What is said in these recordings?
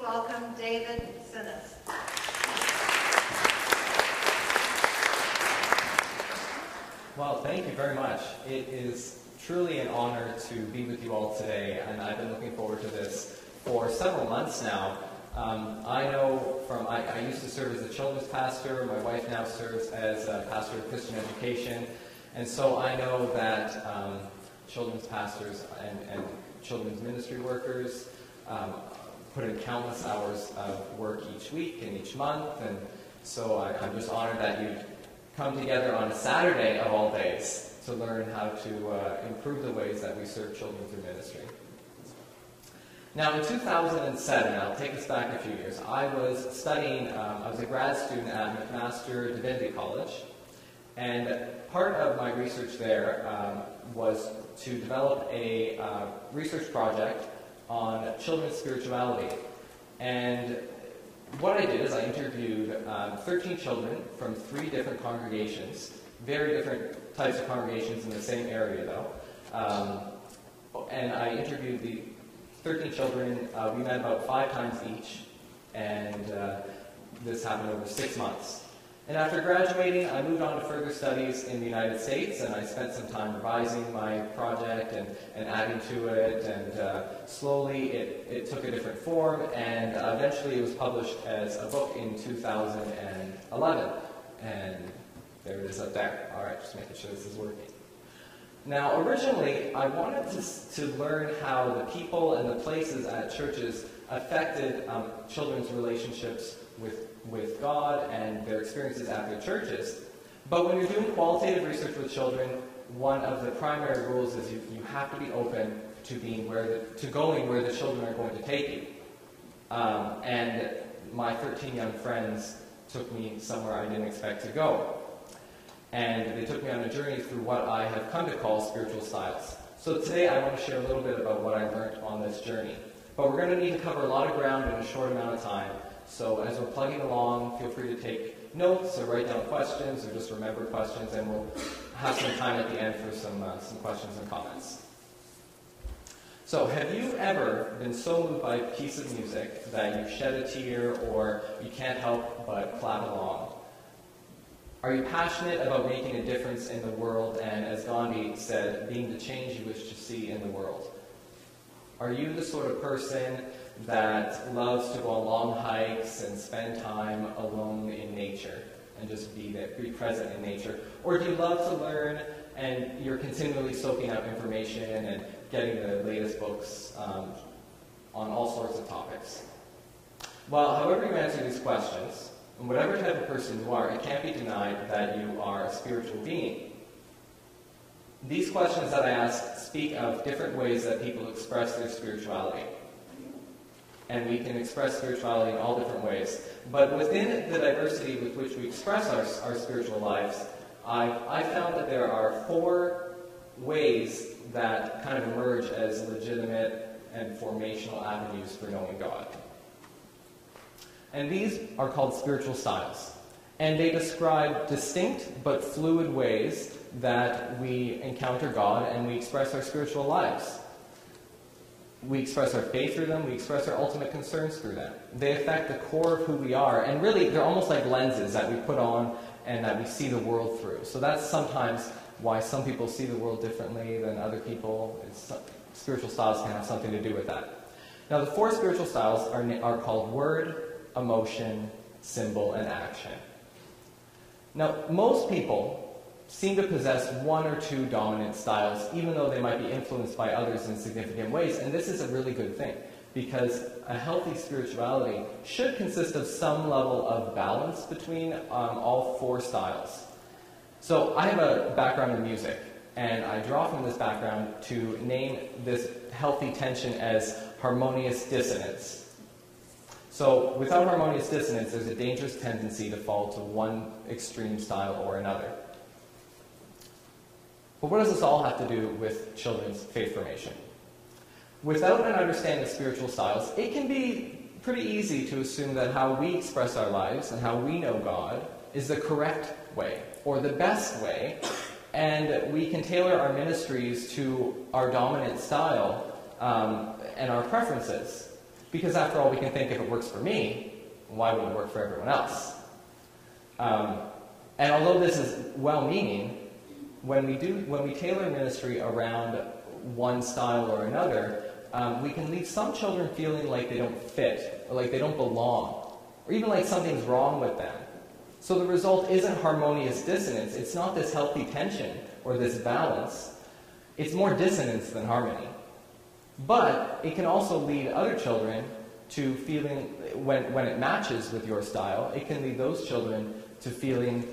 welcome David Sinnes. Well, thank you very much. It is truly an honor to be with you all today, and I've been looking forward to this for several months now. I used to serve as a children's pastor. My wife now serves as a pastor of Christian education, and so I know that children's pastors and children's ministry workers put in countless hours of work each week and each month, and so I'm just honored that you come together on a Saturday of all days to learn how to improve the ways that we serve children through ministry. Now, in 2007, I'll take us back a few years, I was studying, I was a grad student at McMaster Divinity College, and part of my research there was to develop a research project on children's spirituality. And what I did is I interviewed 13 children from 3 different congregations, very different types of congregations in the same area though. And I interviewed the 13 children. We met about 5 times each, and this happened over 6 months. And after graduating, I moved on to further studies in the United States, and I spent some time revising my project and adding to it, and slowly it took a different form, and eventually it was published as a book in 2011. And there it is up there. All right, just making sure this is working. Now, originally, I wanted to learn how the people and the places at churches affected children's relationships with God and their experiences at their churches. But when you're doing qualitative research with children, one of the primary rules is you have to be open to going where the children are going to take you. And my 13 young friends took me somewhere I didn't expect to go. And they took me on a journey through what I have come to call spiritual styles. So today I want to share a little bit about what I learned on this journey. But we're going to need to cover a lot of ground in a short amount of time. So as we're plugging along, feel free to take notes or write down questions or just remember questions, and we'll have some time at the end for some questions and comments. So have you ever been so moved by a piece of music that you shed a tear or you can't help but clap along? Are you passionate about making a difference in the world and, as Gandhi said, being the change you wish to see in the world? Are you the sort of person that loves to go on long hikes and spend time alone in nature and just be present in nature? Or do you love to learn and you're continually soaking up information and getting the latest books on all sorts of topics? Well, however you answer these questions, and whatever type of person you are, it can't be denied that you are a spiritual being. These questions that I ask speak of different ways that people express their spirituality. And we can express spirituality in all different ways. But within the diversity with which we express our spiritual lives, I found that there are 4 ways that kind of emerge as legitimate and formational avenues for knowing God. And these are called spiritual styles. And they describe distinct but fluid ways that we encounter God and we express our spiritual lives. We express our faith through them, we express our ultimate concerns through them. They affect the core of who we are, and really they're almost like lenses that we put on and that we see the world through. So that's sometimes why some people see the world differently than other people. Spiritual styles can have something to do with that. Now the 4 spiritual styles are called word, emotion, symbol, and action. Now, most people seem to possess 1 or 2 dominant styles, even though they might be influenced by others in significant ways, and this is a really good thing, because a healthy spirituality should consist of some level of balance between all 4 styles. So I have a background in music, and I draw from this background to name this healthy tension as harmonious dissonance. So without harmonious dissonance, there's a dangerous tendency to fall to one extreme style or another. But what does this all have to do with children's faith formation? Without an understanding of spiritual styles, it can be pretty easy to assume that how we express our lives and how we know God is the correct way, or the best way, and we can tailor our ministries to our dominant style and our preferences. Because after all, we can think if it works for me, why would it work for everyone else? And although this is well-meaning, when we tailor ministry around one style or another, we can leave some children feeling like they don't fit, or like they don't belong, or even like something's wrong with them. So the result isn't harmonious dissonance. It's not this healthy tension or this balance. It's more dissonance than harmony. But it can also lead other children to feeling, when it matches with your style, it can lead those children to feeling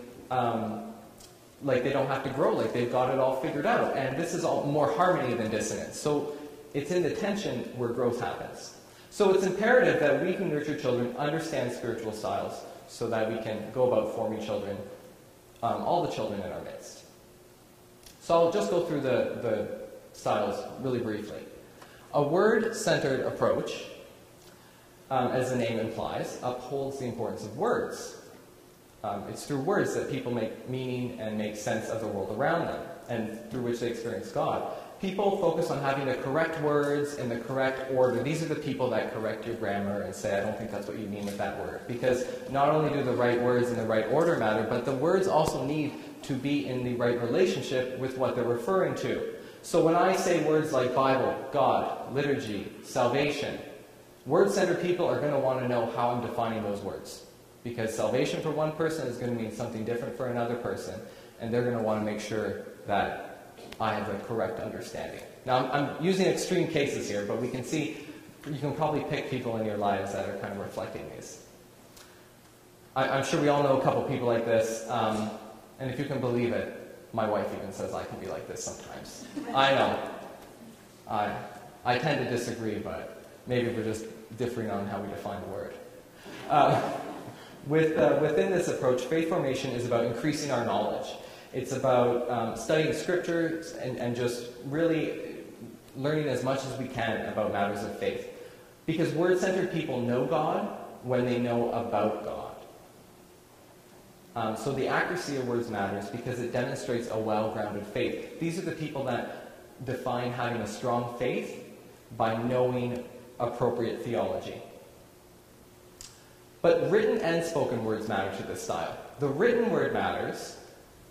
like they don't have to grow, like they've got it all figured out. And this is all more harmony than dissonance. So it's in the tension where growth happens. So it's imperative that we who nurture children understand spiritual styles so that we can go about forming children, all the children in our midst. So I'll just go through the styles really briefly. A word-centered approach, as the name implies, upholds the importance of words. It's through words that people make meaning and make sense of the world around them, and through which they experience God. People focus on having the correct words in the correct order. These are the people that correct your grammar and say, I don't think that's what you mean with that word. Because not only do the right words in the right order matter, but the words also need to be in the right relationship with what they're referring to. So when I say words like Bible, God, liturgy, salvation, word-centered people are going to want to know how I'm defining those words. Because salvation for one person is going to mean something different for another person. And they're going to want to make sure that I have the correct understanding. Now, I'm using extreme cases here, but we can see, you can probably pick people in your lives that are kind of reflecting these. I'm sure we all know a couple people like this, and if you can believe it, my wife even says I can be like this sometimes. I know. I tend to disagree, but maybe we're just differing on how we define the word. Within this approach, faith formation is about increasing our knowledge. It's about studying scriptures and just really learning as much as we can about matters of faith. Because word-centered people know God when they know about God. So the accuracy of words matters because it demonstrates a well-grounded faith. These are the people that define having a strong faith by knowing appropriate theology. But written and spoken words matter to this style. The written word matters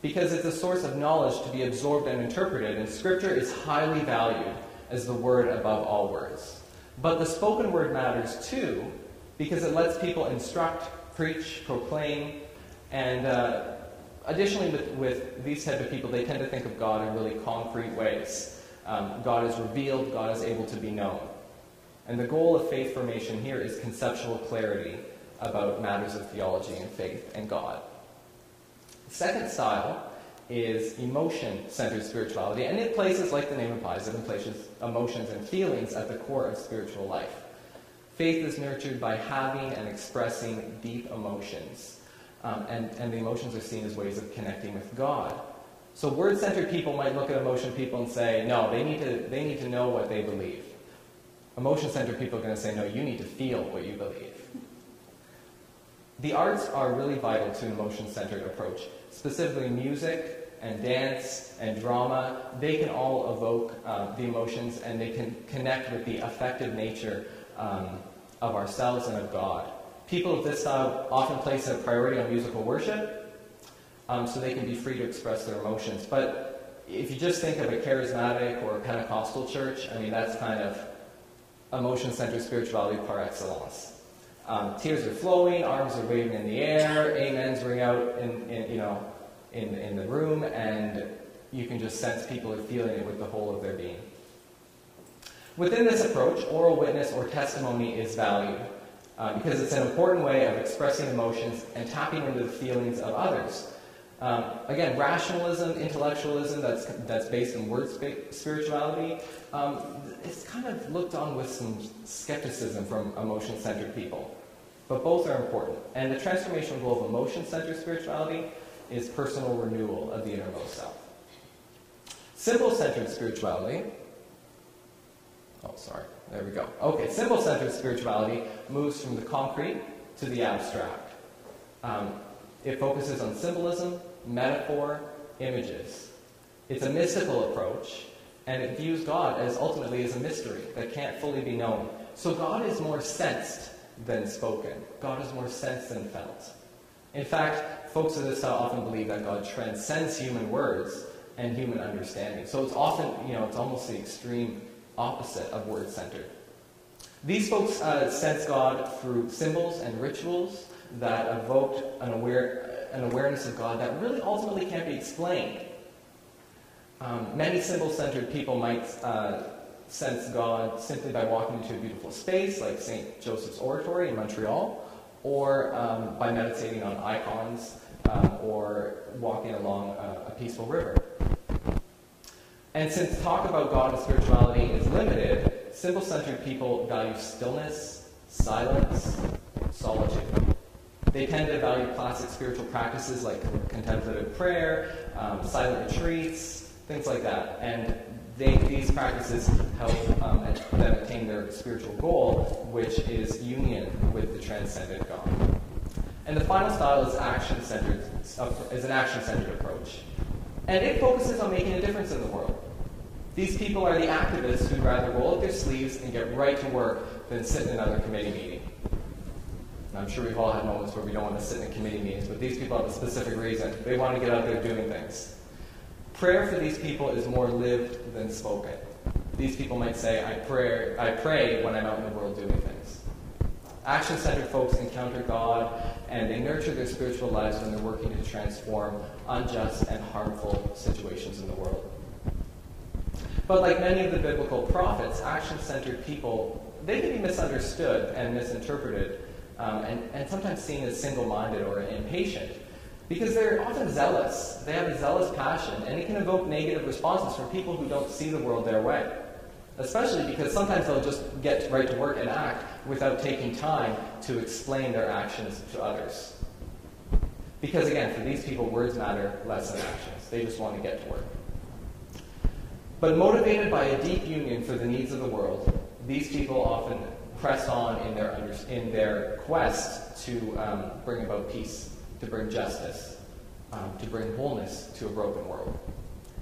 because it's a source of knowledge to be absorbed and interpreted, and Scripture is highly valued as the word above all words. But the spoken word matters too because it lets people instruct, preach, proclaim, and additionally with these type of people, they tend to think of God in really concrete ways. God is revealed, God is able to be known. And the goal of faith formation here is conceptual clarity about matters of theology and faith and God. The second style is emotion-centered spirituality, and it places, like the name implies, it places emotions and feelings at the core of spiritual life. Faith is nurtured by having and expressing deep emotions, and the emotions are seen as ways of connecting with God. So word-centered people might look at emotion people and say, no, they need to know what they believe. Emotion-centered people are going to say, no, you need to feel what you believe. The arts are really vital to an emotion-centered approach. Specifically music and dance and drama, they can all evoke the emotions and they can connect with the affective nature of ourselves and of God. People of this style often place a priority on musical worship so they can be free to express their emotions. But if you just think of a charismatic or a Pentecostal church, I mean, that's kind of emotion-centered spirituality par excellence. Tears are flowing, arms are waving in the air, amens ring out in the room, and you can just sense people are feeling it with the whole of their being. Within this approach, oral witness or testimony is valued because it's an important way of expressing emotions and tapping into the feelings of others. Again, rationalism, intellectualism that's based in word spirituality, it's kind of looked on with some skepticism from emotion-centered people. But both are important. And the transformational goal of emotion-centered spirituality is personal renewal of the innermost self. Symbol-centered spirituality, there we go. Okay, symbol-centered spirituality moves from the concrete to the abstract. It focuses on symbolism, metaphor, images. It's a mystical approach, and it views God as ultimately as a mystery that can't fully be known So God is more sensed than spoken. God is more sensed than felt. In fact, folks of this style often believe that God transcends human words and human understanding. So it's often, it's almost the extreme opposite of word-centered. These folks sense God through symbols and rituals that evoked an awareness of God that really ultimately can't be explained. Many symbol-centered people might sense God simply by walking into a beautiful space, like St. Joseph's Oratory in Montreal, or by meditating on icons, or walking along a peaceful river. And since talk about God and spirituality is limited, symbol-centered people value stillness, silence, solitude. They tend to value classic spiritual practices like contemplative prayer, silent retreats, things like that. And these practices help them attain their spiritual goal, which is union with the transcendent God. And the final style is an action-centered approach. And it focuses on making a difference in the world. These people are the activists who'd rather roll up their sleeves and get right to work than sit in another committee meeting. And I'm sure we've all had moments where we don't want to sit in committee meetings, but these people have a specific reason. They want to get out there doing things. Prayer for these people is more lived than spoken. These people might say, I pray when I'm out in the world doing things. Action-centered folks encounter God, and they nurture their spiritual lives when they're working to transform unjust and harmful situations in the world. But like many of the biblical prophets, action-centered people, they can be misunderstood and misinterpreted, and sometimes seen as single-minded or impatient, because they're often zealous. They have a zealous passion, and it can evoke negative responses from people who don't see the world their way. Especially because sometimes they'll just get right to work and act without taking time to explain their actions to others. Because again, for these people, words matter less than actions. They just want to get to work. But motivated by a deep union for the needs of the world, these people often press on in their quest to bring about peace, to bring justice, to bring wholeness to a broken world.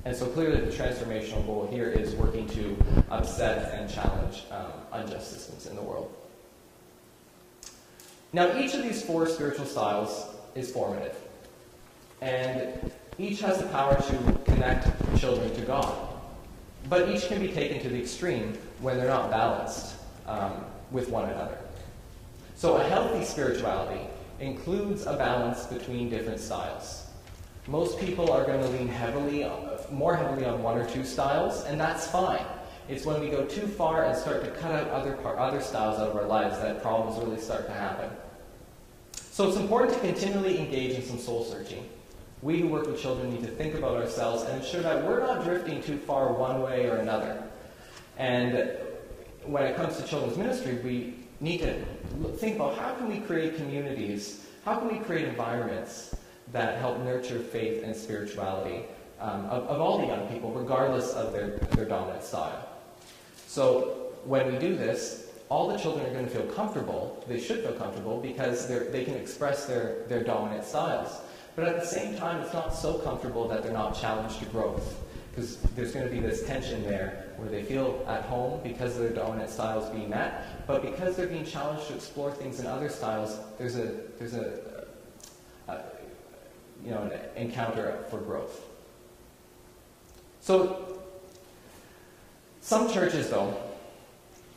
And so clearly the transformational goal here is working to upset and challenge unjust systems in the world. Now, each of these four spiritual styles is formative, and each has the power to connect children to God. But each can be taken to the extreme when they're not balanced with one another. So a healthy spirituality includes a balance between different styles. Most people are going to lean more heavily on one or two styles, and that's fine. It's when we go too far and start to cut out other styles out of our lives that problems really start to happen. So it's important to continually engage in some soul searching. We who work with children need to think about ourselves and ensure that we're not drifting too far one way or another. And when it comes to children's ministry, we need to think about how can we create communities, how can we create environments that help nurture faith and spirituality of all the young people, regardless of their dominant style. So when we do this, all the children are going to feel comfortable. They should feel comfortable because they can express their dominant styles. But at the same time, it's not so comfortable that they're not challenged to growth, because there's going to be this tension there where they feel at home because of their dominant styles being met, but because they're being challenged to explore things in other styles, there's an encounter for growth. So some churches, though,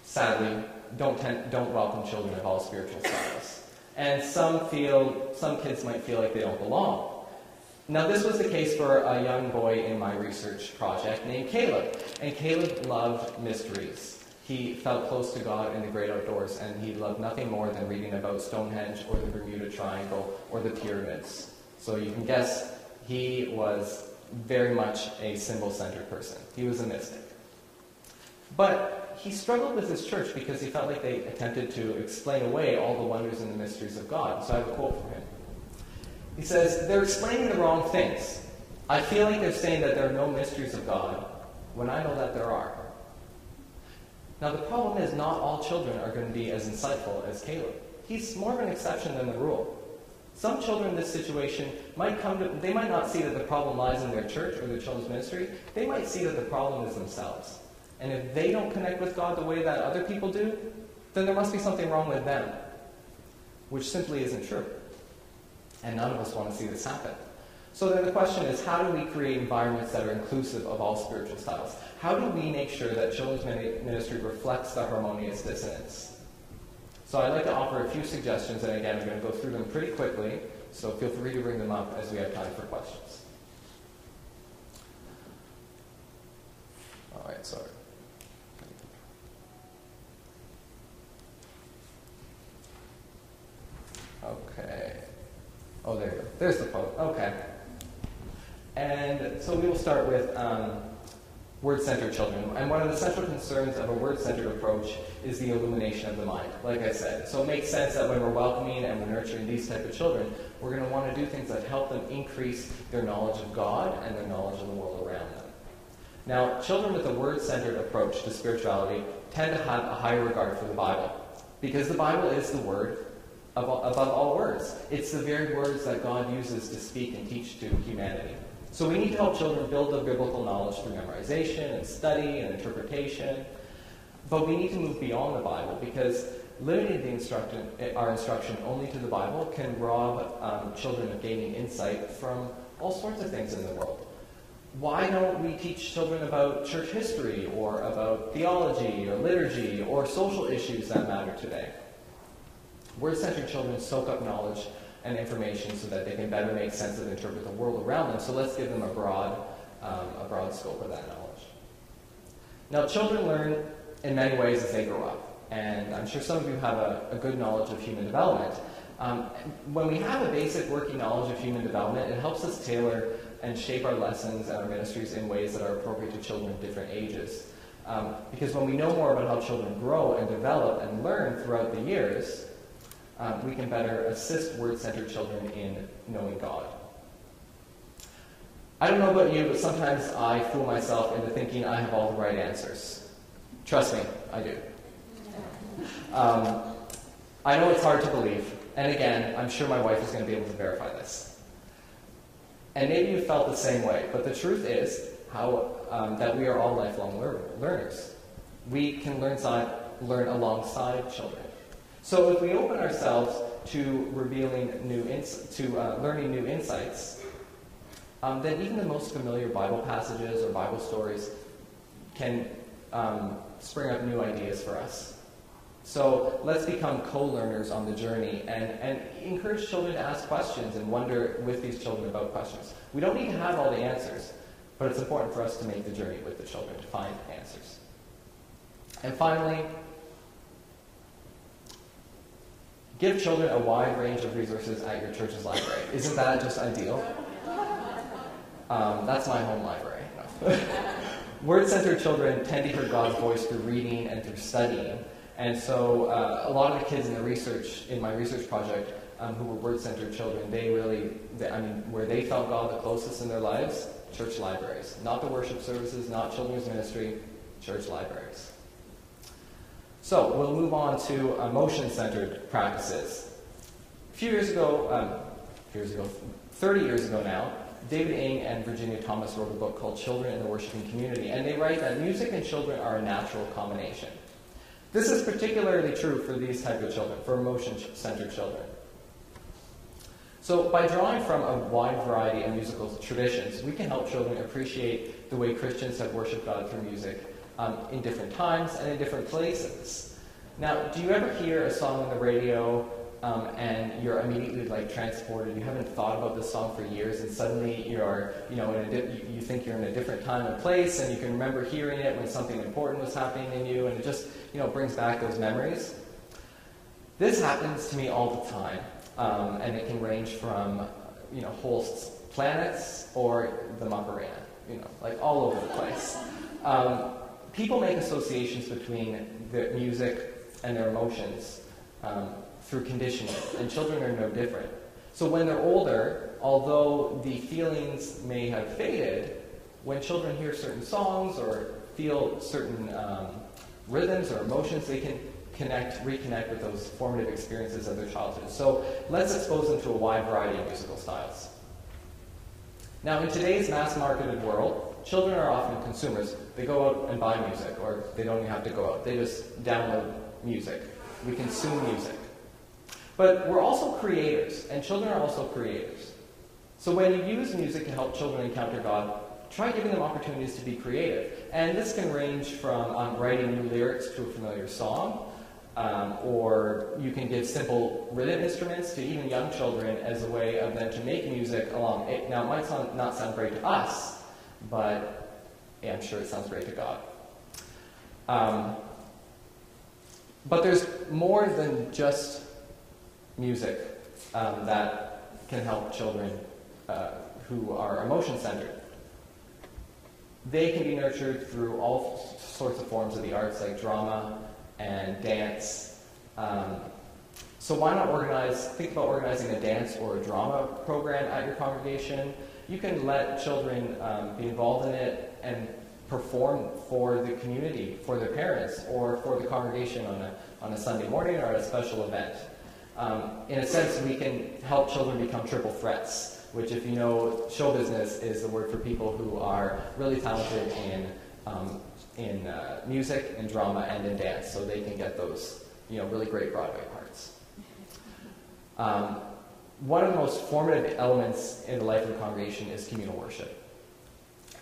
sadly, don't welcome children of all spiritual styles. And some kids might feel like they don't belong. Now, this was the case for a young boy in my research project named Caleb. And Caleb loved mysteries. He felt close to God in the great outdoors, and he loved nothing more than reading about Stonehenge or the Bermuda Triangle or the pyramids. So you can guess he was very much a symbol-centered person. He was a mystic. But he struggled with his church because he felt like they attempted to explain away all the wonders and the mysteries of God. So I have a quote from him. He says, "They're explaining the wrong things. I feel like they're saying that there are no mysteries of God when I know that there are." Now the problem is not all children are going to be as insightful as Caleb. He's more of an exception than the rule. Some children in this situation they might not see that the problem lies in their church or their children's ministry. They might see that the problem is themselves. And if they don't connect with God the way that other people do, then there must be something wrong with them, which simply isn't true. And none of us want to see this happen. So then the question is, how do we create environments that are inclusive of all spiritual styles? How do we make sure that children's ministry reflects the harmonious dissonance? So I'd like to offer a few suggestions, and again, I'm going to go through them pretty quickly, so feel free to bring them up as we have time for questions. All right, sorry. Okay. Oh, there you go. There's the quote. Okay. And so we will start with word-centered children. And one of the central concerns of a word-centered approach is the illumination of the mind, like I said. So it makes sense that when we're welcoming and we're nurturing these type of children, we're going to want to do things that help them increase their knowledge of God and their knowledge of the world around them. Now, children with a word-centered approach to spirituality tend to have a higher regard for the Bible, because the Bible is the word above all words. It's the very words that God uses to speak and teach to humanity. So we need to help children build their biblical knowledge through memorization and study and interpretation. But we need to move beyond the Bible, because limiting our instruction only to the Bible can rob children of gaining insight from all sorts of things in the world. Why don't we teach children about church history, or about theology, or liturgy, or social issues that matter today? Word-centered children soak up knowledge and information so that they can better make sense and interpret the world around them. So let's give them a broad scope of that knowledge. Now, children learn in many ways as they grow up, and I'm sure some of you have a good knowledge of human development. When we have a basic working knowledge of human development, it helps us tailor and shape our lessons and our ministries in ways that are appropriate to children of different ages. Because when we know more about how children grow and develop and learn throughout the years, we can better assist word-centered children in knowing God. I don't know about you, but sometimes I fool myself into thinking I have all the right answers. Trust me, I do. I know it's hard to believe, and again, I'm sure my wife is going to be able to verify this. And maybe you felt the same way, but the truth is that we are all lifelong learners. We can learn alongside children. So if we open ourselves to learning new insights, then even the most familiar Bible passages or Bible stories can spring up new ideas for us. So let's become co-learners on the journey and encourage children to ask questions and wonder with these children about questions. We don't need to have all the answers, but it's important for us to make the journey with the children to find answers. And finally, give children a wide range of resources at your church's library. Isn't that just ideal? That's my home library. No. Word-centered children tend to hear God's voice through reading and through studying. And so a lot of the kids in my research project, who were word-centered children, where they felt God the closest in their lives, church libraries. Not the worship services, not children's ministry, church libraries. So we'll move on to emotion-centered practices. 30 years ago now, David Ng and Virginia Thomas wrote a book called Children in the Worshiping Community, and they write that music and children are a natural combination. This is particularly true for these type of children, for emotion-centered children. So by drawing from a wide variety of musical traditions, we can help children appreciate the way Christians have worshipped God through music in different times and in different places. Now, do you ever hear a song on the radio and you're immediately transported? You haven't thought about this song for years, and suddenly you're, you think you're in a different time and place, and you can remember hearing it when something important was happening in you, and it just, brings back those memories. This happens to me all the time, and it can range from, whole planets or the Macarena, all over the place. People make associations between the music and their emotions through conditioning, and children are no different. So when they're older, although the feelings may have faded, when children hear certain songs or feel certain rhythms or emotions, they can reconnect with those formative experiences of their childhood. So let's expose them to a wide variety of musical styles. Now, in today's mass-marketed world, children are often consumers. They go out and buy music, or they don't even have to go out. They just download music We consume music. But we're also creators, and children are also creators. So when you use music to help children encounter God, try giving them opportunities to be creative. And this can range from writing new lyrics to a familiar song, or you can give simple rhythm instruments to even young children as a way of them to make music along. Now, it might not sound great to us, but yeah, I'm sure it sounds great to God. But there's more than just music that can help children who are emotion-centered. They can be nurtured through all sorts of forms of the arts, like drama and dance. So why not think about organizing a dance or a drama program at your congregation. You can let children be involved in it and perform for the community, for their parents, or for the congregation on a Sunday morning or at a special event. In a sense, we can help children become triple threats, which, if you know, show business is the word for people who are really talented in music, in drama, and in dance, so they can get those, really great Broadway parts. One of the most formative elements in the life of the congregation is communal worship.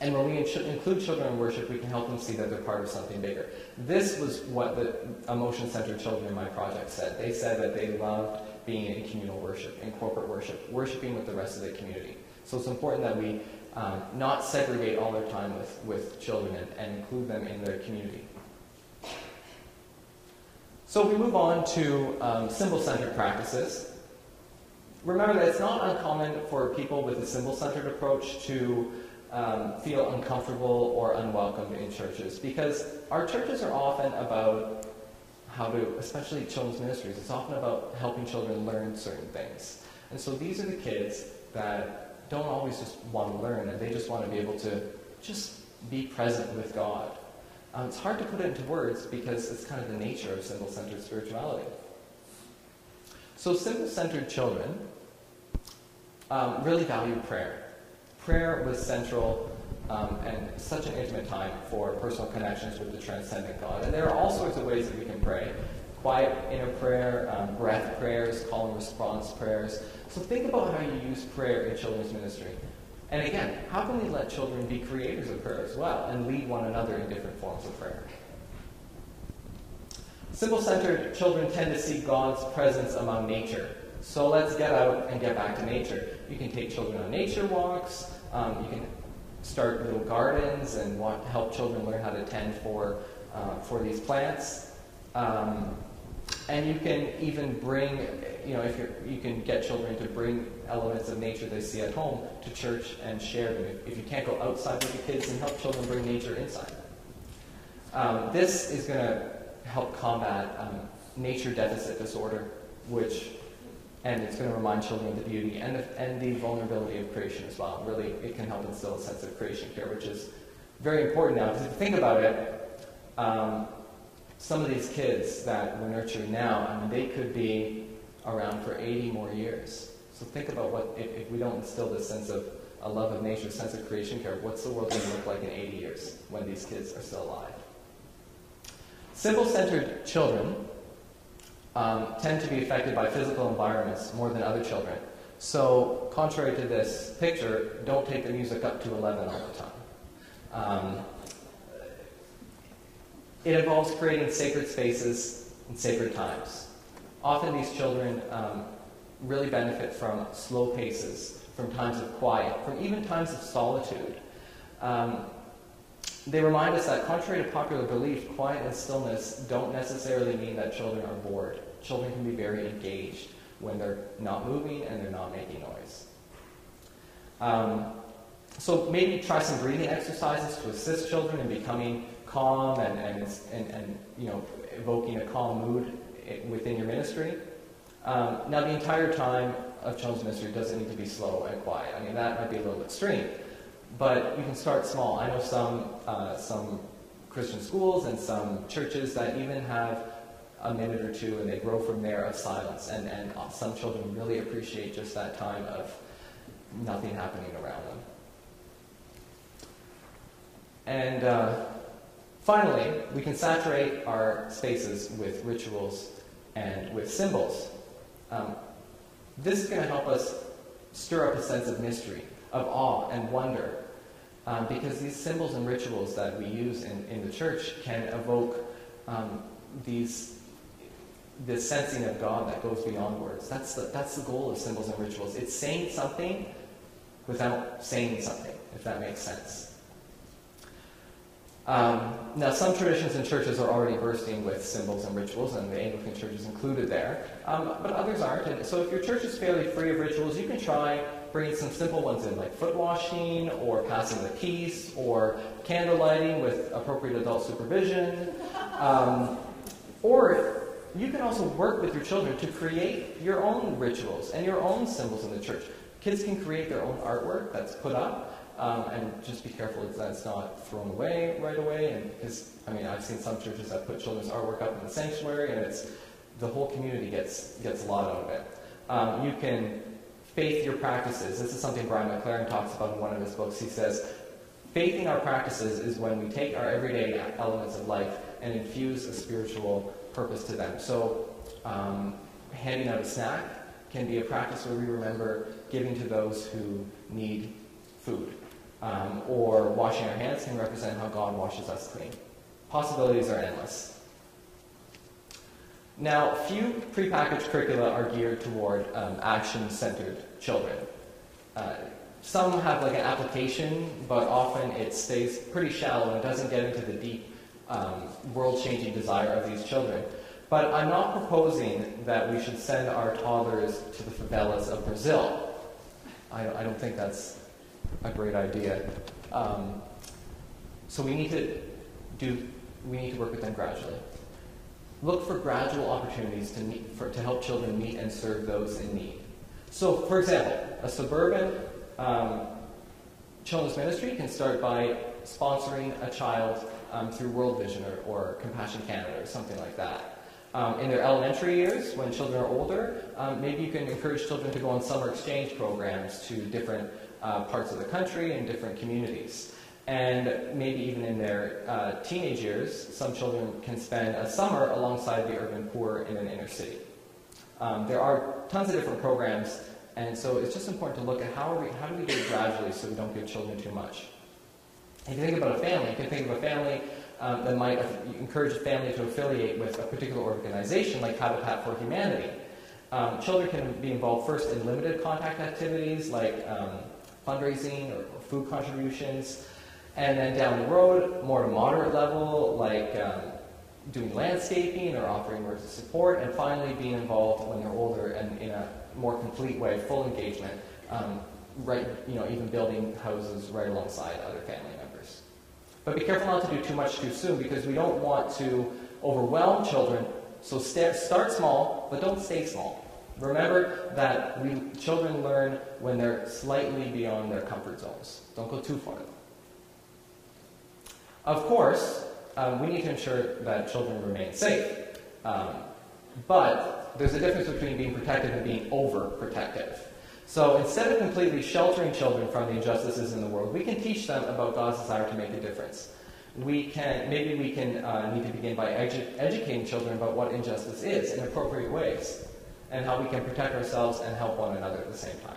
And when we include children in worship, we can help them see that they're part of something bigger. This was what the emotion-centered children in my project said. They said that they loved being in communal worship, in corporate worship, worshiping with the rest of the community. So it's important that we not segregate all their time with children and include them in their community. So we move on to symbol-centered practices. Remember that it's not uncommon for people with a symbol-centered approach to feel uncomfortable or unwelcome in churches, because our churches are often about how to, especially children's ministries, it's often about helping children learn certain things. And so these are the kids that don't always just want to learn, and they just want to be able to just be present with God. It's hard to put it into words because it's kind of the nature of symbol-centered spirituality. So symbol-centered children really value prayer. Prayer was central and such an intimate time for personal connections with the transcendent God. And there are all sorts of ways that we can pray. Quiet inner prayer, breath prayers, call and response prayers. So think about how you use prayer in children's ministry. And again, how can we let children be creators of prayer as well and lead one another in different forms of prayer? Symbol-centered children tend to see God's presence among nature. So let's get out and get back to nature. You can take children on nature walks. You can start little gardens and help children learn how to tend for these plants. And you can even bring, you can get children to bring elements of nature they see at home to church and share them. If you can't go outside with the kids, then help children bring nature inside. This is going to help combat nature deficit disorder, and it's going to remind children of the beauty and the vulnerability of creation as well. Really, it can help instill a sense of creation care, which is very important now. Because if you think about it, some of these kids that we're nurturing now, they could be around for 80 more years. So think about if we don't instill this sense of a love of nature, sense of creation care, what's the world going to look like in 80 years when these kids are still alive? Symbol-centered children tend to be affected by physical environments more than other children. So, contrary to this picture, don't take the music up to 11 all the time. It involves creating sacred spaces and sacred times. Often these children really benefit from slow paces, from times of quiet, from even times of solitude. They remind us that, contrary to popular belief, quiet and stillness don't necessarily mean that children are bored. Children can be very engaged when they're not moving and they're not making noise. So maybe try some breathing exercises to assist children in becoming calm and evoking a calm mood within your ministry. Now, the entire time of children's ministry doesn't need to be slow and quiet. That might be a little extreme. But you can start small. I know some Christian schools and some churches that even have a minute or two, and they grow from there of silence. And some children really appreciate just that time of nothing happening around them. And finally, we can saturate our spaces with rituals and with symbols. This is going to help us stir up a sense of mystery, of awe and wonder, because these symbols and rituals that we use in the church can evoke this sensing of God that goes beyond words. That's the goal of symbols and rituals. It's saying something without saying something, if that makes sense. Now, some traditions and churches are already bursting with symbols and rituals, and the Anglican Church is included there, but others aren't. And so if your church is fairly free of rituals, you can try bringing some simple ones in, like foot washing, or passing the peace, or candle lighting with appropriate adult supervision. Or you can also work with your children to create your own rituals and your own symbols in the church. Kids can create their own artwork that's put up, and just be careful that it's not thrown away right away. And because, I've seen some churches that put children's artwork up in the sanctuary, and the whole community gets a lot out of it. You can faith your practices. This is something Brian McLaren talks about in one of his books. He says, faithing our practices is when we take our everyday elements of life and infuse a spiritual purpose to them. So, handing out a snack can be a practice where we remember giving to those who need food. Or washing our hands can represent how God washes us clean. Possibilities are endless. Now, few prepackaged curricula are geared toward action-centered children. Some have like an application, but often it stays pretty shallow and doesn't get into the deep world-changing desire of these children. But I'm not proposing that we should send our toddlers to the favelas of Brazil. I don't think that's a great idea. So we need to work with them gradually. Look for gradual opportunities to help children meet and serve those in need. So, for example, a suburban children's ministry can start by sponsoring a child through World Vision or Compassion Canada or something like that. In their elementary years, when children are older, maybe you can encourage children to go on summer exchange programs to different parts of the country and different communities. And maybe even in their teenage years, some children can spend a summer alongside the urban poor in an inner city. There are tons of different programs, and so it's just important to look at how do we do it gradually so we don't give children too much. If you think about a family, you can think of a family that might encourage a family to affiliate with a particular organization like Habitat for Humanity. Children can be involved first in limited contact activities like fundraising or food contributions, and then down the road, more to moderate level, like doing landscaping or offering words of support, and finally being involved when they're older and in a more complete way, full engagement, even building houses right alongside other family members. But be careful not to do too much too soon, because we don't want to overwhelm children. So start small, but don't stay small. Remember that children learn when they're slightly beyond their comfort zones. Don't go too far. Of course, we need to ensure that children remain safe. But there's a difference between being protective and being overprotective. So instead of completely sheltering children from the injustices in the world, we can teach them about God's desire to make a difference. Maybe we can need to begin by educating children about what injustice is in appropriate ways, and how we can protect ourselves and help one another at the same time.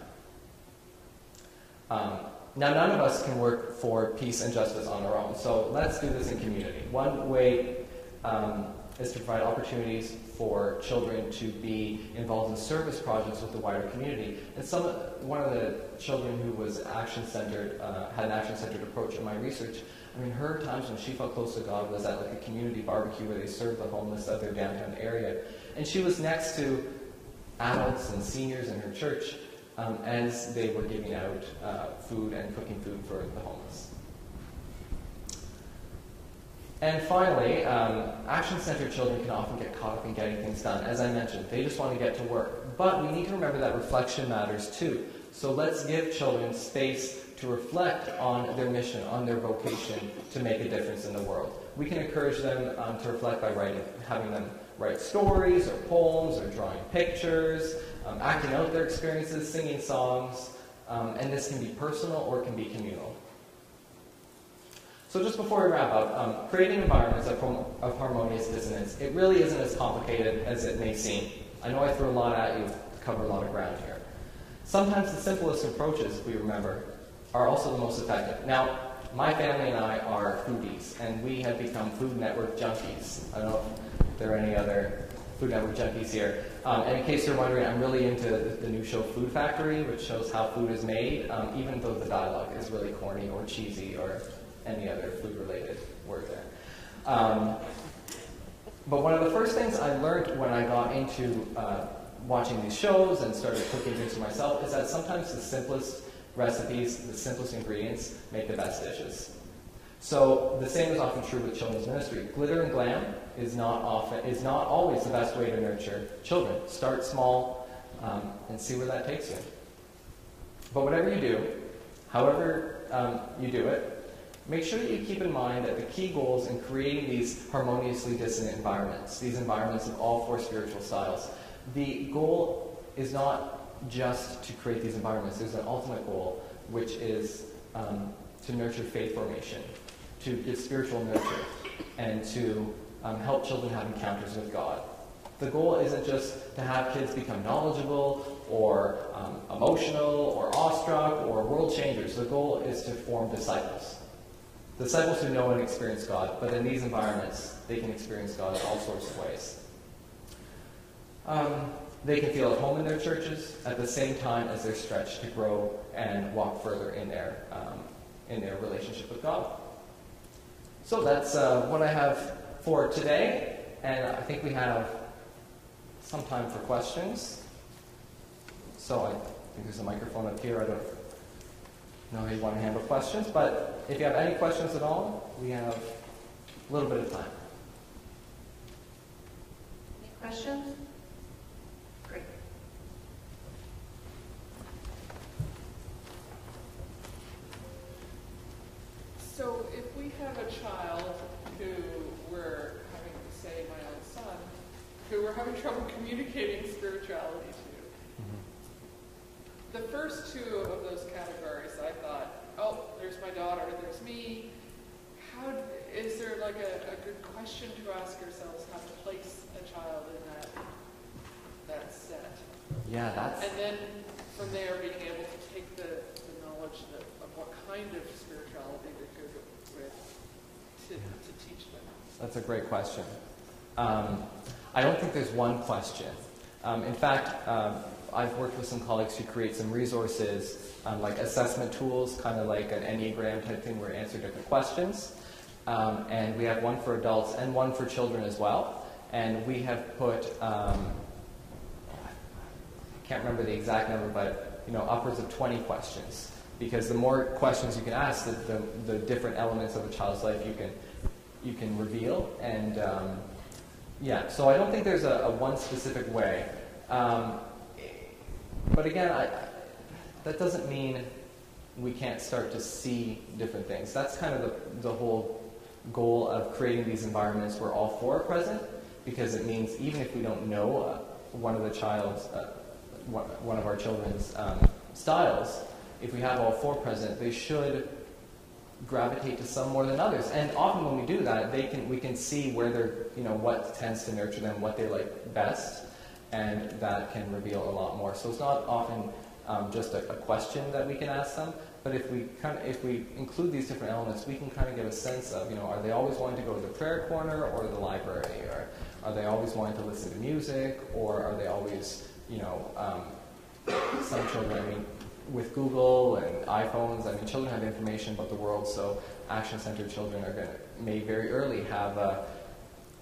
Now, none of us can work for peace and justice on our own, so let's do this in community. One way is to provide opportunities for children to be involved in service projects with the wider community. And one of the children who was action-centered, had an action-centered approach in my research, her times when she felt close to God was at like a community barbecue where they served the homeless of their downtown area. And she was next to adults and seniors in her church as they were giving out food and cooking food for the homeless. And finally, action-centered children can often get caught up in getting things done. As I mentioned, they just want to get to work. But we need to remember that reflection matters too. So let's give children space to reflect on their mission, on their vocation to make a difference in the world. We can encourage them to reflect by having them write stories or poems or drawing pictures, acting out their experiences, singing songs, and this can be personal or it can be communal. So just before we wrap up, creating environments of harmonious dissonance, it really isn't as complicated as it may seem. I know I threw a lot at you to cover a lot of ground here. Sometimes the simplest approaches, we remember, are also the most effective. Now, my family and I are foodies, and we have become Food Network junkies. I don't know if there are any other Food Network junkies here. And in case you're wondering, I'm really into the new show Food Factory, which shows how food is made, even though the dialogue is really corny or cheesy or any other food-related word there. But one of the first things I learned when I got into watching these shows and started cooking things for myself is that sometimes the simplest recipes, the simplest ingredients make the best dishes. So the same is often true with children's ministry. Glitter and glam is not always the best way to nurture children. Start small and see where that takes you. But whatever you do, however you do it, make sure that you keep in mind that the key goals in creating these harmoniously dissonant environments, these environments of all four spiritual styles, the goal is not just to create these environments. There's an ultimate goal, which is to nurture faith formation, to give spiritual nurture, and to help children have encounters with God. The goal isn't just to have kids become knowledgeable or emotional or awestruck or world changers. The goal is to form disciples. Disciples who know and experience God, but in these environments, they can experience God in all sorts of ways. They can feel at home in their churches at the same time as they're stretched to grow and walk further in their relationship with God. So that's what I have for today, and I think we have some time for questions. So I think there's a microphone up here. I don't know how you want to handle questions, but if you have any questions at all, we have a little bit of time. Any questions? Great. So if we have a child who we're having, say, my own son, who we're having trouble communicating spirituality to, the first two of those categories, I thought, oh, there's my daughter, there's me. Is there like a good question to ask ourselves how to place a child in that set? Yeah, that's... And then from there being able to take the knowledge of what kind of spirituality to go with to teach them. That's a great question. I don't think there's one question. In fact, I've worked with some colleagues who create some resources, like assessment tools, kind of like an Enneagram type thing where you answer different questions. And we have one for adults and one for children as well. And we have put, I can't remember the exact number, but upwards of 20 questions. Because the more questions you can ask, the different elements of a child's life you can reveal. And yeah, so I don't think there's a one specific way. But again, that doesn't mean we can't start to see different things. That's kind of the whole goal of creating these environments where all four are present, because it means even if we don't know one of our children's styles, if we have all four present, they should gravitate to some more than others. And often when we do that, we can see where they're, what tends to nurture them, what they like best, and that can reveal a lot more. So it's not often just a question that we can ask them, but if we include these different elements, we can kind of get a sense of, are they always wanting to go to the prayer corner or the library, or are they always wanting to listen to music, or are they always, some children, with Google and iPhones, children have information about the world, so action-centered children may very early have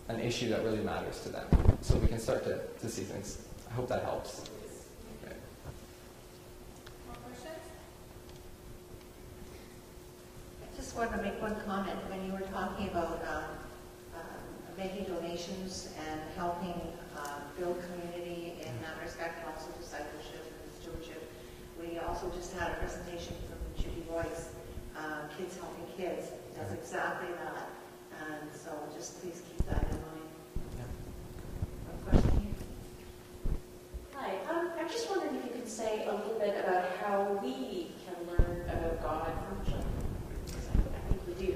an issue that really matters to them. So we can start to see things. I hope that helps. Okay. More questions? I just wanted to make one comment. When you were talking about making donations and helping build community in that respect, and also discipleship and stewardship, we also just had a presentation from Judy Royce, Kids Helping Kids. It does exactly that. And so just please keep that in mind. One question here. Hi, I'm just wondering if you could say a little bit about how we can learn about God from children. Because I think we do.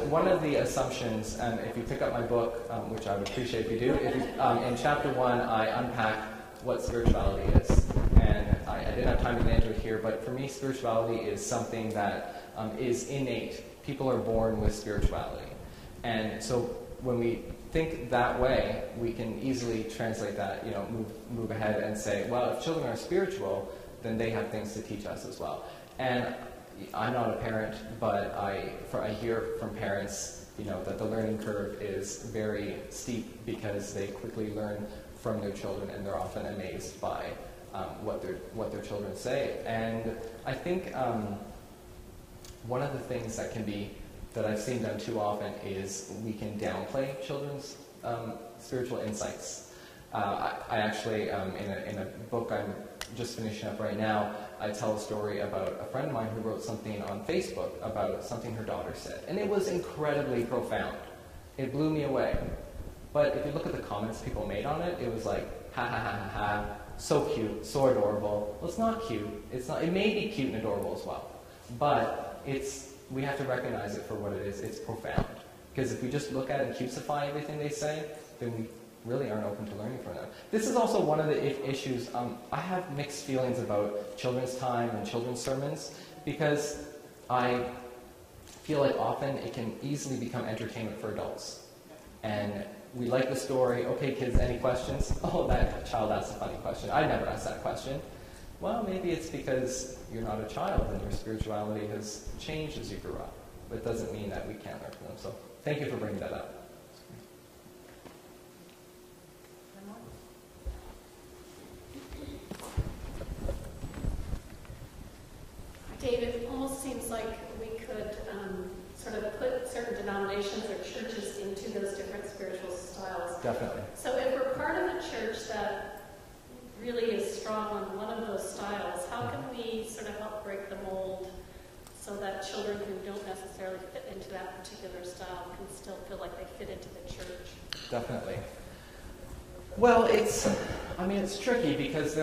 one of the assumptions, and if you pick up my book, which I would appreciate if you do, in chapter 1 I unpack what spirituality is. And I didn't have time to get into it here, but for me spirituality is something that is innate. People are born with spirituality. And so when we think that way, we can easily translate that, move ahead and say, well, if children are spiritual, then they have things to teach us as well. And I'm not a parent, but I hear from parents, that the learning curve is very steep because they quickly learn from their children, and they're often amazed by what their children say. And I think one of the things that I've seen done too often is we can downplay children's spiritual insights. I actually, in a book I'm just finishing up right now, I tell a story about a friend of mine who wrote something on Facebook about something her daughter said. And it was incredibly profound. It blew me away. But if you look at the comments people made on it, it was like, ha ha ha ha ha, so cute, so adorable. Well, it's not cute. It may be cute and adorable as well. But we have to recognize it for what it is. It's profound. Because if we just look at it and cutesify everything they say, then we really aren't open to learning from them. This is also one of the issues. I have mixed feelings about children's time and children's sermons because I feel like often it can easily become entertainment for adults. And we like the story. Okay, kids, any questions? Oh, that child asked a funny question. I never asked that question. Well, maybe it's because you're not a child and your spirituality has changed as you grew up. But it doesn't mean that we can't learn from them. So thank you for bringing that up. David, it almost seems like we could sort of put certain denominations or churches into those different spiritual styles. Definitely. So if we're part of a church that really is strong on one of those styles, how can we sort of help break the mold so that children who don't necessarily fit into that particular style can still feel like they fit into the church? Definitely. Well, it's tricky because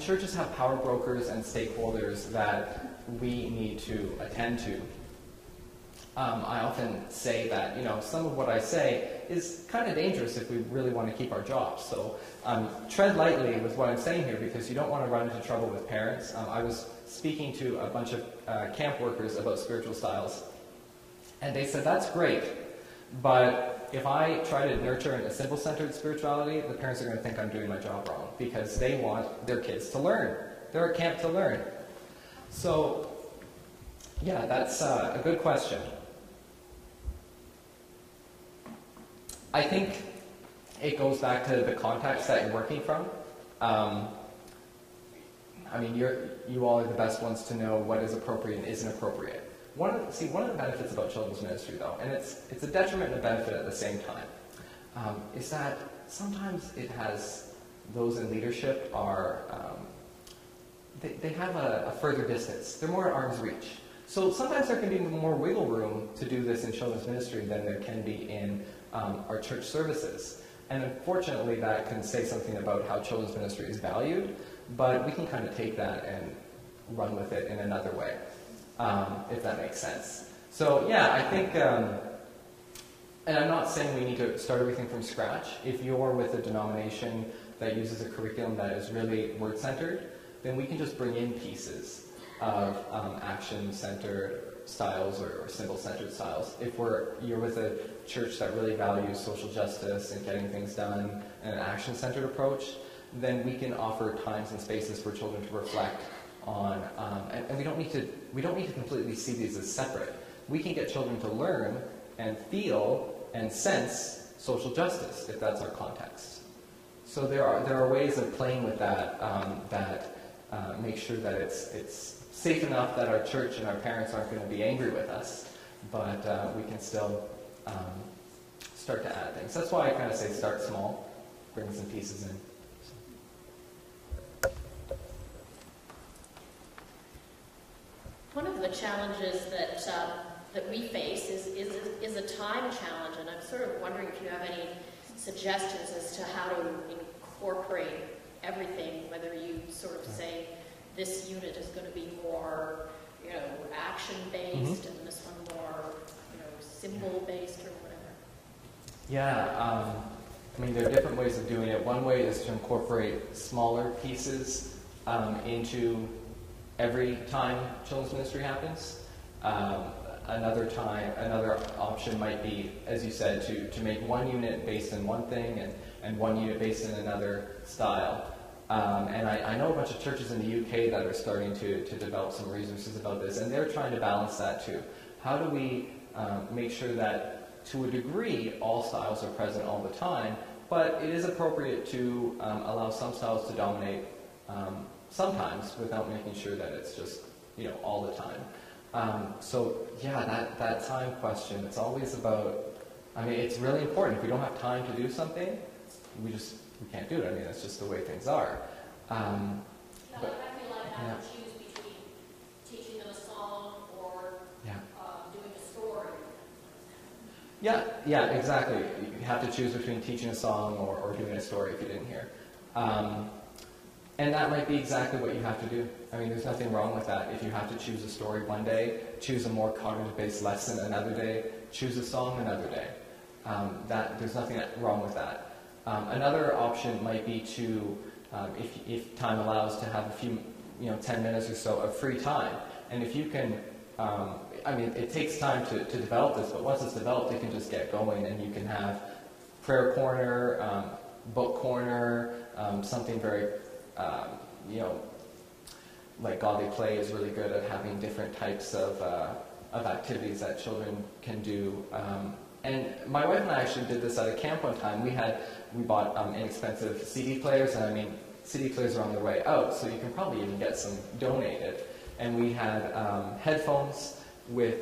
churches have power brokers and stakeholders that we need to attend to. I often say that, some of what I say is kind of dangerous if we really want to keep our jobs. So tread lightly with what I'm saying here because you don't want to run into trouble with parents. I was speaking to a bunch of camp workers about spiritual styles, and they said, that's great, but if I try to nurture a symbol-centered spirituality, the parents are going to think I'm doing my job wrong because they want their kids to learn. They're at camp to learn. So, yeah, that's a good question. I think it goes back to the context that you're working from. You all are the best ones to know what is appropriate and isn't appropriate. One of the benefits about children's ministry, though, and it's a detriment and a benefit at the same time, is that sometimes it has those in leadership are they have a further distance. They're more at arm's reach. So sometimes there can be more wiggle room to do this in children's ministry than there can be in our church services. And unfortunately, that can say something about how children's ministry is valued, but we can kind of take that and run with it in another way, if that makes sense. So yeah, I think, and I'm not saying we need to start everything from scratch. If you're with a denomination that uses a curriculum that is really word-centered, then we can just bring in pieces of action-centered styles or symbol-centered styles. If you're with a church that really values social justice and getting things done and an action-centered approach, then we can offer times and spaces for children to reflect on, and we don't need to completely see these as separate. We can get children to learn and feel and sense social justice if that's our context. So there are ways of playing with that that make sure that it's safe enough that our church and our parents aren't going to be angry with us, but we can still start to add things. That's why I kind of say start small, bring some pieces in. One of the challenges that we face is a time challenge, and I'm sort of wondering if you have any suggestions as to how to incorporate everything, whether you sort of say this unit is going to be more, action-based, and this one more, symbol-based or whatever? Yeah, I mean, there are different ways of doing it. One way is to incorporate smaller pieces into every time children's ministry happens. Another option might be, as you said, to make one unit based in one thing and one unit based in another style. And I know a bunch of churches in the UK that are starting to develop some resources about this, and they're trying to balance that too. How do we make sure that, to a degree, all styles are present all the time, but it is appropriate to allow some styles to dominate sometimes without making sure that it's just, all the time. So yeah, that time question, it's always about, it's really important. If we don't have time to do something, we can't do it. That's just the way things are. I feel like I have to choose between teaching them a song or doing a story. Yeah, exactly. You have to choose between teaching a song or doing a story if you didn't hear. And that might be exactly what you have to do. There's nothing wrong with that. If you have to choose a story one day, choose a more cognitive-based lesson another day, choose a song another day. There's nothing wrong with that. Another option might be to, if time allows, to have a few, 10 minutes or so of free time. And if you can, it takes time to develop this, but once it's developed, it can just get going, and you can have prayer corner, book corner, something very, like Godly Play is really good at having different types of activities that children can do. And my wife and I actually did this at a camp one time. We bought inexpensive CD players, and CD players are on their way out, so you can probably even get some donated. And we had headphones with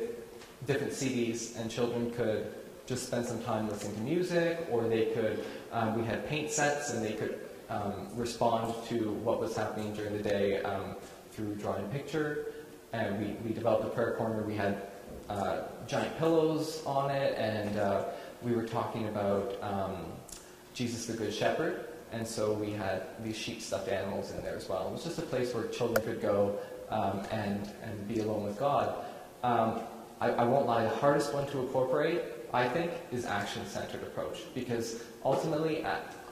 different CDs, and children could just spend some time listening to music, or they could, we had paint sets, and they could respond to what was happening during the day through drawing a picture. And we developed a prayer corner. We had giant pillows on it, and we were talking about Jesus the Good Shepherd, and so we had these sheep stuffed animals in there as well. It was just a place where children could go and be alone with God. I won't lie, the hardest one to incorporate, I think, is action-centered approach, because ultimately,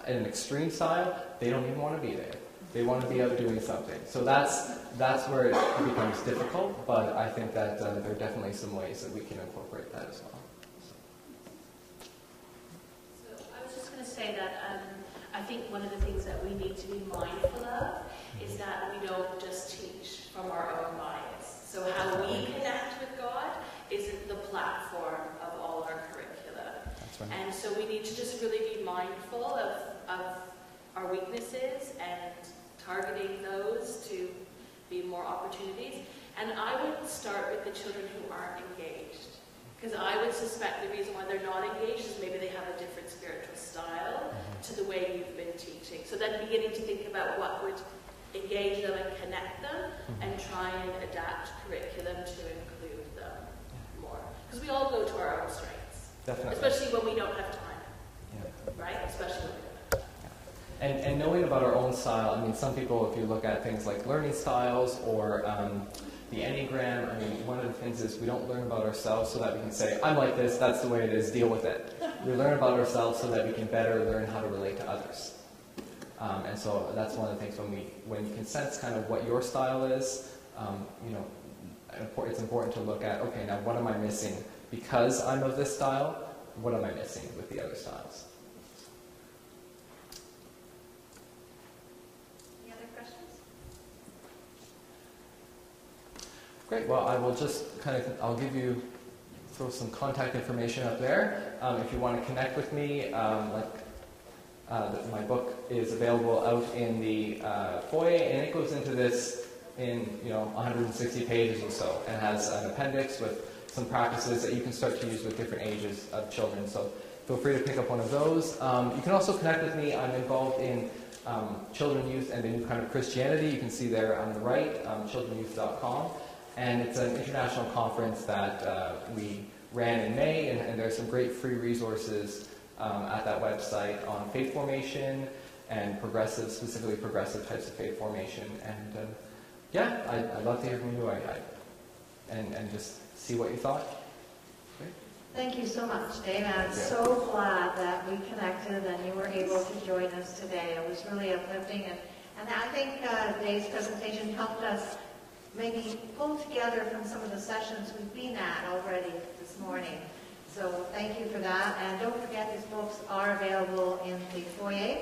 in an extreme style, they don't even want to be there. They want to be out doing something. So that's where it becomes difficult, but I think that there are definitely some ways that we can incorporate that as well. So I was just going to say that I think one of the things that we need to be mindful of is that we don't just teach from our own bias. So how we connect with God isn't the platform of all our curricula. That's right. And so we need to just really be mindful of our weaknesses and targeting those to be more opportunities. And I would start with the children who aren't engaged. Because I would suspect the reason why they're not engaged is maybe they have a different spiritual style to the way you've been teaching. So then beginning to think about what would engage them and connect them, and try and adapt curriculum to include them more. Because we all go to our own strengths. Definitely. Especially when we don't have time. Yeah. Right? Especially when we don't have time. And knowing about our own style, some people, if you look at things like learning styles or the Enneagram, one of the things is we don't learn about ourselves so that we can say, I'm like this, that's the way it is, deal with it. We learn about ourselves so that we can better learn how to relate to others. And so that's one of the things when you can sense kind of what your style is, it's important to look at, okay, now what am I missing? Because I'm of this style, what am I missing with the other styles? Any other questions? Great, well, I will just I'll throw some contact information up there. If you want to connect with me, my book is available out in the foyer, and it goes into this in 160 pages or so, and has an appendix with some practices that you can start to use with different ages of children. So feel free to pick up one of those. You can also connect with me. I'm involved in Children, Youth, and the New Kind of Christianity. You can see there on the right, childrenyouth.com. And it's an international conference that we ran in May, and there's some great free resources at that website on faith formation and specifically progressive types of faith formation. And I'd love to hear from you and just see what you thought. Great. Thank you so much, Dave. I'm so glad that we connected and you were able to join us today. It was really uplifting, and I think Dave's presentation helped us maybe pull together from some of the sessions we've been at already this morning. So thank you for that, and don't forget these books are available in the foyer.